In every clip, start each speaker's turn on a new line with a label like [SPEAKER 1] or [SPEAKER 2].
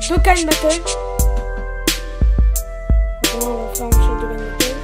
[SPEAKER 1] Dokkan Battle. Bon, on va faire un jeu de Dokkan Battle.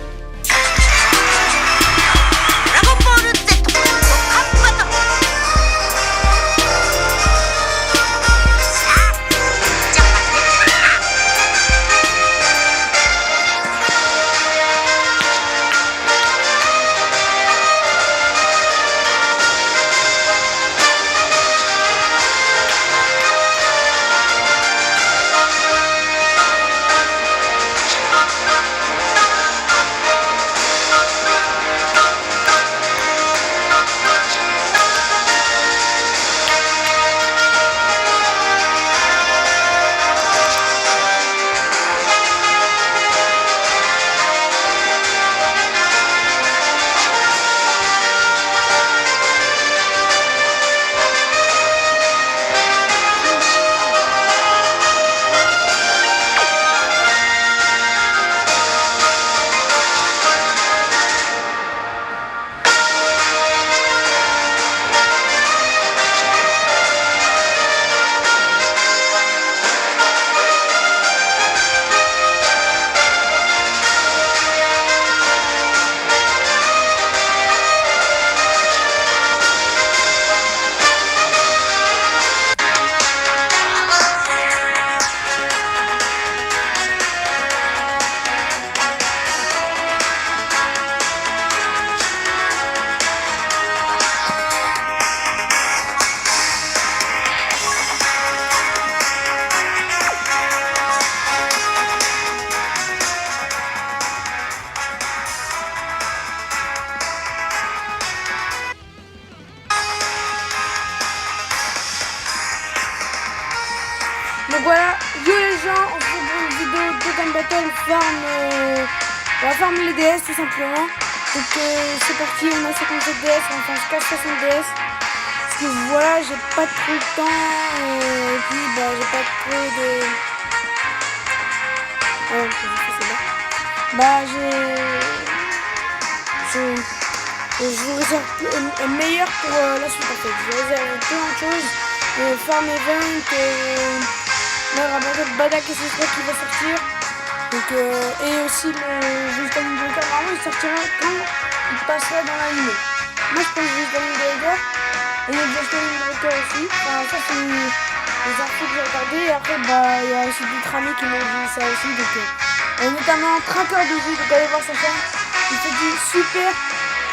[SPEAKER 1] Donc voilà, yo les gens, on se retrouve pour une vidéo de Dokkan Battle on va farm les DS tout simplement. Donc c'est parti, on a 57 DS, on va faire 60 DS. Parce que voilà, j'ai pas trop de temps et puis bah j'ai pas trop de... Oh, c'est bon. Bah je vous réserve meilleur pour la suite en fait. Je vous réserve plein de choses, farm event, Badak et c'est qui va sortir. Donc, et aussi le Wisdom Breaker, normalement il sortira quand il passera dans l'anime. Moi je pense Wisdom Breaker et le Wisdom Breaker aussi. Enfin, ça c'est les infos que j'ai regardées. Et après bah il y a aussi d'autres amis qui m'ont dit ça aussi. Donc notamment Tracker de Vie, donc allez voir sa chaîne. Il fait du super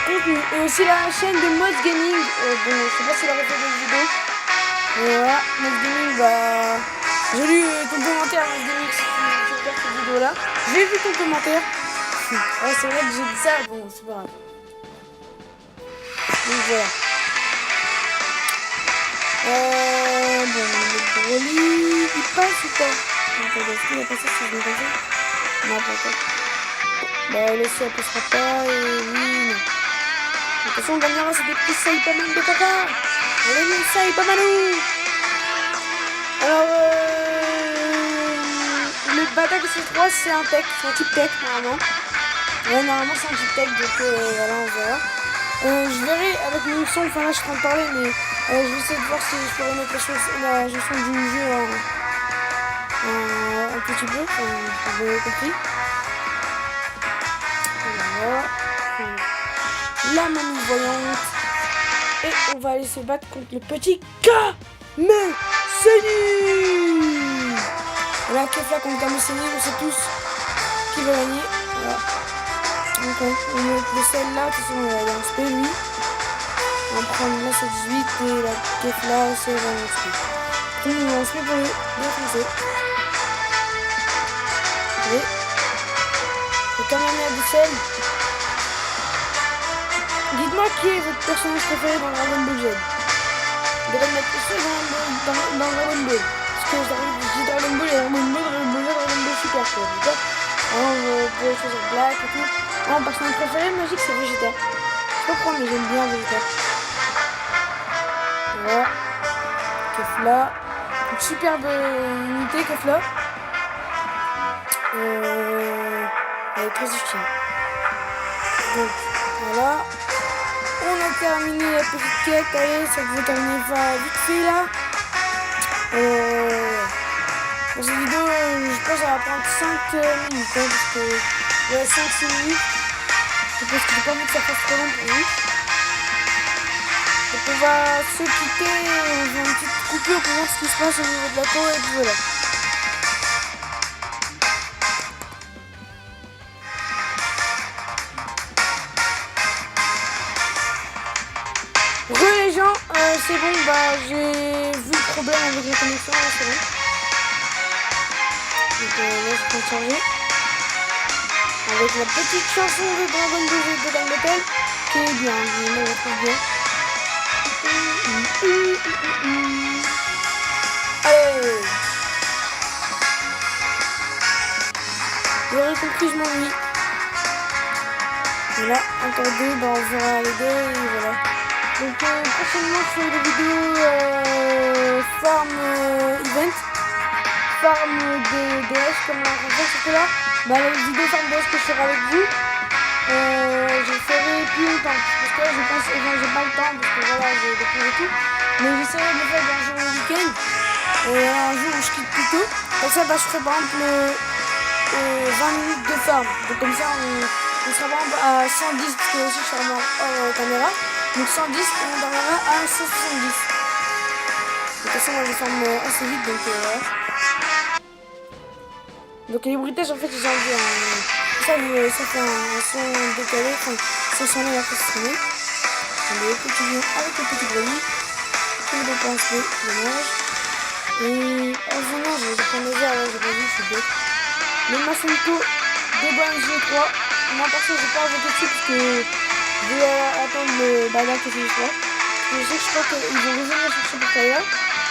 [SPEAKER 1] contenu. Et aussi la chaîne de Mods Gaming. Bon je sais pas s'il a refait des vidéos. Et voilà, Mods Gaming bah... J'ai lu ton commentaire dans ce cette vidéo là. J'ai vu ton commentaire. Ouais, c'est vrai que j'ai dit ça. Bon, c'est pas grave. Donc voilà. Bon, le Broly, il passe ou pas? Attendez, est-ce qu'il a passé si je me regarde? Non, pas encore. Bah, le ciel ne passera pas et oui, non. De toute façon, on gagnera, c'est des petits Saibaman de caca. Allez, les Saibamalou. Alors, le Badak C3 c'est un tech, c'est un type tech normalement. Ouais, normalement c'est un type tech, donc voilà, on verra. Je verrai avec mon son, enfin là je suis en train de parler, mais je vais essayer de voir si je pourrais mettre la gestion du jeu un petit peu, vous avez compris. Voilà. La mamie voyante. Et on va aller se battre contre le petit Kamesséni. Là, Kefla contre Kamesséni, on sait tous qui va gagner. Voilà. Donc on met le sel là, de toute façon il y a un spé lui. On va prendre là c'est 18 et la Kefla c'est 20 spé. Donc on se met pour le défoncer. Allez. Le Kamehameha du sel. Dites-moi qui est votre personnage préféré dans Dragon Ball Z. Vous devez mettre tout ça dans Dragon Ball. Parce que j'ai Dragon Ball et Dragon Ball Super quoi, d'accord. Alors vous pouvez choisir Black et tout. Mon personnage préféré magique c'est Vegeta. Je sais pas pourquoi mais j'aime bien Vegeta. Voilà. Kefla. Une superbe unité Kefla. Elle est très utile. Donc voilà. On a terminé la petite quête, allez, ça devait terminer vite fait là. Pour cette vidéo, je pense que ça va prendre 5 minutes, hein, parce que 5-6 minutes. Parce que j'ai pas envie que ça fasse trop long pour vous. Donc on va se quitter, on va une petite coupure pour voir ce qui se passe au niveau de la peau et puis voilà. Les gens, c'est bon, bah j'ai vu le problème avec la connexion, là c'est bon. Donc là je peux charger. Avec la petite chanson de Dragon Ball de Dangote, qui est bien, je me retrouve bien. Allez! Vous aurez compris, je m'ennuie. Voilà, encore deux, bah on verra les deux et voilà. Donc prochainement je ferai des vidéos farm event, farm de DS comme on a fait c'était là. Bah les vidéos farm DS que je ferai avec vous, je ferai plus longtemps. Parce que là je pense, j'ai pas le temps parce que voilà j'ai des cours et tout. Mais j'essaierai de le faire un jour au week-end, un jour où je quitte plus tôt. Comme ça bah, je ferai par exemple 20 minutes de farm. Donc comme ça on sera par exemple à 110 parce que aussi je serai hors caméra. Donc 110 et on dormira à 170. De toute façon moi je ferme assez vite donc voilà. Donc les bruitages en fait j'ai enlevé ça fait un son décalé, enfin ça sonne la face sonner. On est petit lion avec le petit bruit. Je ne peux pas un peu, dommage. Et non je vais prendre les airs, j'ai pas vu, je suis bête. Le Masenko de Boan G3. Moi perso j'ai pas invoqué dessus parce que je vais attendre le badal que je vois. Je sais que je crois qu'ils vont revenir chercher le portail là.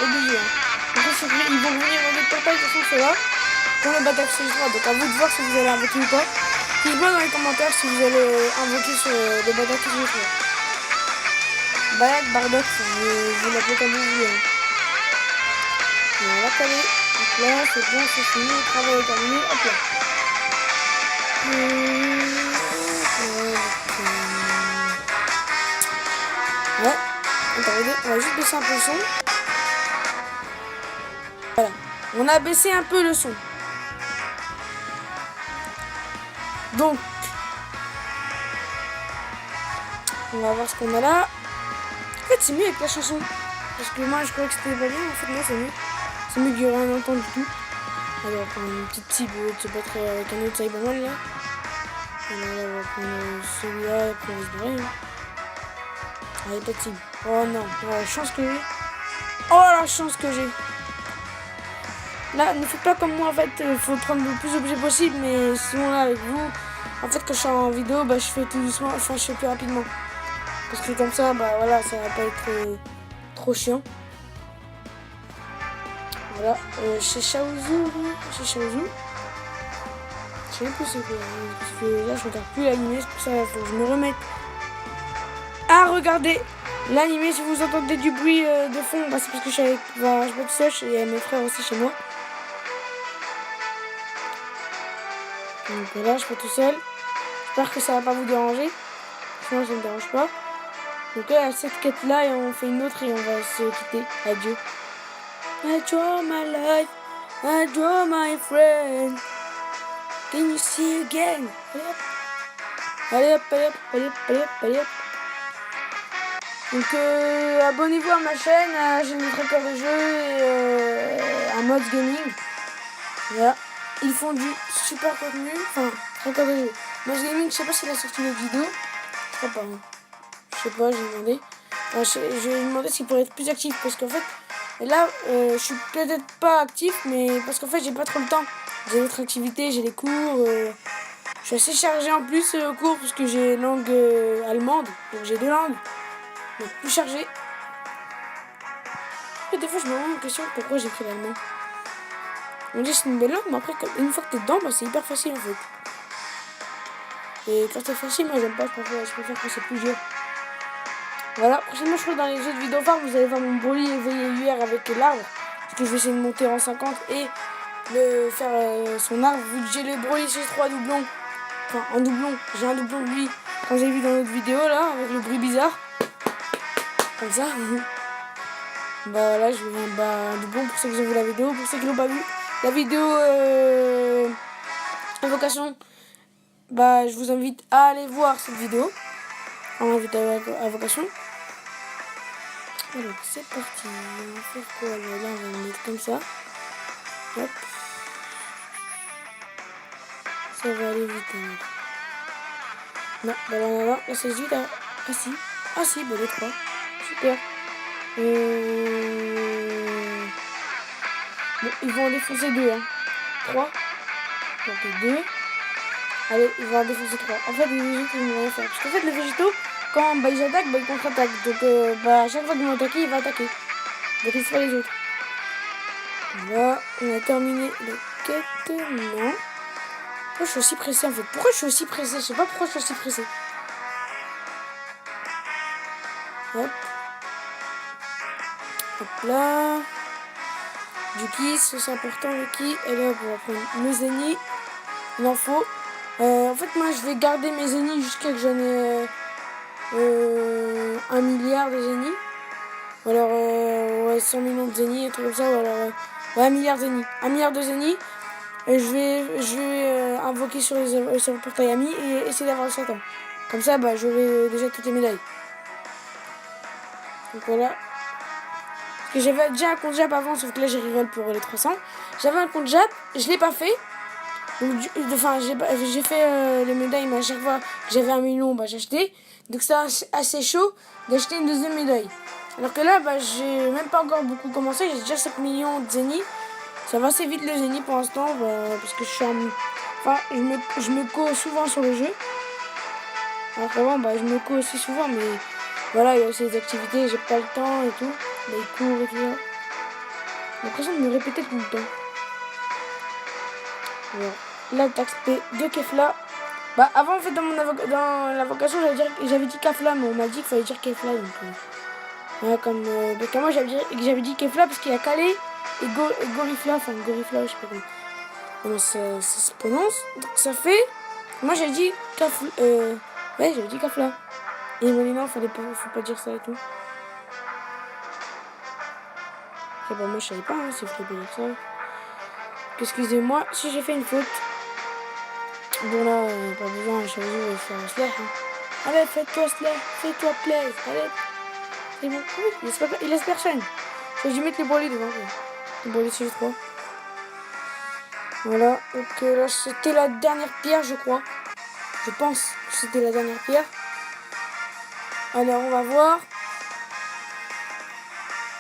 [SPEAKER 1] Obligé. Hein. Donc ils vont revenir dans le portail, de toute façon c'est là. Pour le badal que je vois. Donc à vous de voir si vous allez invoquer ou pas. Dites-moi dans les commentaires si vous allez invoquer sur le badal que je vois. Badal, Bardock, vous l'appelez comme vous voulez. Hein. Et on va caler. Donc là c'est bon, c'est fini. Le travail est terminé. Hop là. Ouais, attendez, on va juste baisser un peu le son. Voilà, on a baissé un peu le son. Donc, on va voir ce qu'on a là. En fait, c'est mieux avec la chanson. Parce que moi, je croyais que c'était pas bien. En fait, non, c'est mieux. C'est mieux qu'il n'y aurait rien entendu du tout. Alors, on va prendre une petite cible de se battre avec un autre Cyberman là. Alors, là, on va prendre celui-là et puis on va se barrer. Hein. Allez, pas de cible. Oh non, oh, la chance que j'ai. Oh la chance que j'ai. Là, ne faites pas comme moi en fait, il faut prendre le plus d'objets possible, mais sinon là avec vous, en fait quand je suis en vidéo, bah je fais tout doucement, enfin je fais plus rapidement. Parce que comme ça, bah voilà, ça va pas être trop chiant. Voilà, chez Shaozu, je sais plus c'est quoi, parce que là je regarde plus l'animé, c'est pour ça qu'il faut que je me remette à regarder l'animé. Si vous entendez du bruit de fond, bah c'est parce que je suis avec, bah, je suis pas tout seul, il y a mes frères aussi chez moi. Donc voilà, je suis pas tout seul. J'espère que ça va pas vous déranger. Sinon ça me dérange pas. Donc là, cette quête là et on fait une autre et on va se quitter. Adieu. I draw my life, I draw my friend. Can you see again? Allez hop, allez hop, allez hop, allez hop, allez hop. Donc abonnez-vous à ma chaîne, j'ai des trackers de jeux et un mode gaming. Voilà. Ils font du super contenu, enfin, trackers de jeux. Mode gaming, je sais pas s'il a sorti une vidéo. Je crois pas. Hein. Je sais pas, j'ai demandé. Enfin, j'ai demandé s'il pourrait être plus actif parce qu'en fait, là, je suis peut-être pas actif, mais parce qu'en fait, j'ai pas trop le temps. J'ai d'autres activités, j'ai des cours. Je suis assez chargé en plus au cours parce que j'ai langue allemande, donc j'ai 2 langues. Donc plus chargé. Et des fois, je me rends en question pourquoi j'ai pris l'allemand. On dit que c'est une belle langue, mais après, une fois que t'es dedans, bah, c'est hyper facile en fait. Et quand c'est facile, moi j'aime pas, je préfère quand c'est plus dur. Voilà, prochainement je ferai dans les autres vidéos phares, vous allez voir mon Broly éveillé hier avec l'arbre. Parce que je vais essayer de monter en 50 et le faire son arbre. Vu que j'ai le Broly C3 doublon, enfin en doublon, j'ai un doublon de lui, quand vous avez vu dans l'autre vidéo là, avec le bruit bizarre. Comme ça. Bah voilà, je vais un doublon pour ceux qui ont vu la vidéo, pour ceux qui l'ont pas vu. la vidéo invocation, bah je vous invite à aller voir cette vidéo. On invite à invocation. Alors c'est parti. On va faire quoi là? Là on va le mettre comme ça. Hop. Ça va aller vite. Hein. Non, bah non, là c'est vite. Hein. Ah si. Ah si, bah les 3. Super. Bon, ils vont en défoncer 2. Hein. 3. Donc 2. Allez, ils vont en défoncer 3. En fait, les végétaux, ils vont rien faire. Parce qu'en fait, les végétaux, quand bah, ils attaquent, bah, ils contre-attaquent. Donc, bah, à chaque fois qu'ils vont attaquer, il va attaquer. Donc, il se fait les autres. Voilà, on a terminé la quête. Non. Pourquoi je suis aussi pressé en fait? Pourquoi je suis aussi pressé? Je sais pas pourquoi je suis aussi pressé. Hop. Hop là. Du ki, c'est important le ki. Et là, on va prendre nos ennemis. Il en faut. En fait, moi, je vais garder mes ennemis jusqu'à que j'en ai 1 milliard de ennemis. Ou alors, ouais, 100 millions de ennemis, et tout comme ça. Ou alors, ouais, 1 milliard d'ennemis. 1 milliard de ennemis. Et je vais invoquer sur le portail ami et essayer d'avoir le Satan. Comme ça, bah, j'aurai déjà toutes les médailles. Donc voilà. Parce que j'avais déjà un compte Jap avant, sauf que là j'ai reroll pour les 300. J'avais un compte Jap, je l'ai pas fait. Donc, enfin, j'ai fait les médailles, mais à chaque fois que j'avais 1 million, bah, j'achetais. Donc c'est assez chaud d'acheter une deuxième médaille. Alors que là, bah, j'ai même pas encore beaucoup commencé, j'ai déjà 5 millions de zénith. Ça va assez vite le zénith pour l'instant, bah, parce que je me co souvent sur le jeu. Alors qu'avant, bah, je me co aussi souvent, mais voilà, il y a aussi des activités, j'ai pas le temps et tout, les cours et tout ça. J'ai l'impression de me répéter tout le temps. Voilà. Là, t'as XP de Kefla. Bah, avant, en fait, dans l'invocation, j'avais dit Kefla, mais on m'a dit qu'il fallait dire Kefla. Donc, voilà, comme moi, j'avais dit Kefla parce qu'il y a Calais et Gorifla, enfin Gorifla, je sais pas comment ça se prononce. Donc, ça fait. Moi, j'ai dit Kefla. Ouais, j'avais dit Kefla. Et il m'a dit non, faut pas dire ça et tout. Et bah, moi, je savais pas, hein, s'il fallait pas dire ça. Excusez-moi si j'ai fait une faute. Bon là, pas besoin, je vais faire un slash. Hein. Allez, fais-toi slash, fais-toi plaisir. Allez. C'est bon. Oui, il laisse personne. Faut que je mette les bolets devant. Les bolets sur les 3. Voilà. Donc là, c'était la dernière pierre, je crois. Je pense que c'était la dernière pierre. Alors, on va voir.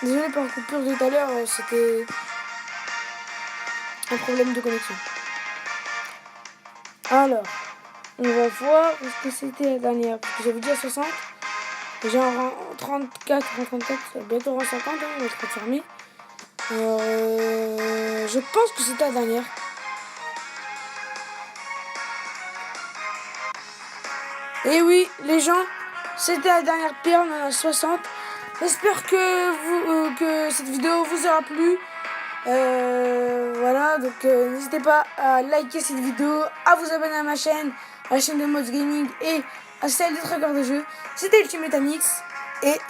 [SPEAKER 1] Désolé pour la coupure de tout à l'heure, c'était un problème de connexion. Alors, on va voir est-ce que c'était la dernière. Parce que j'avais dit à 60. Déjà en 34, bientôt en 50, hein, on va être fermé. Alors, je pense que c'était la dernière. Et oui, les gens, c'était la dernière pierre, on en a 60. J'espère que cette vidéo vous aura plu. Voilà, donc n'hésitez pas à liker cette vidéo, à vous abonner à ma chaîne, à la chaîne de Mods Gaming et à celle des trackers de jeux. C'était Ultimate Amix et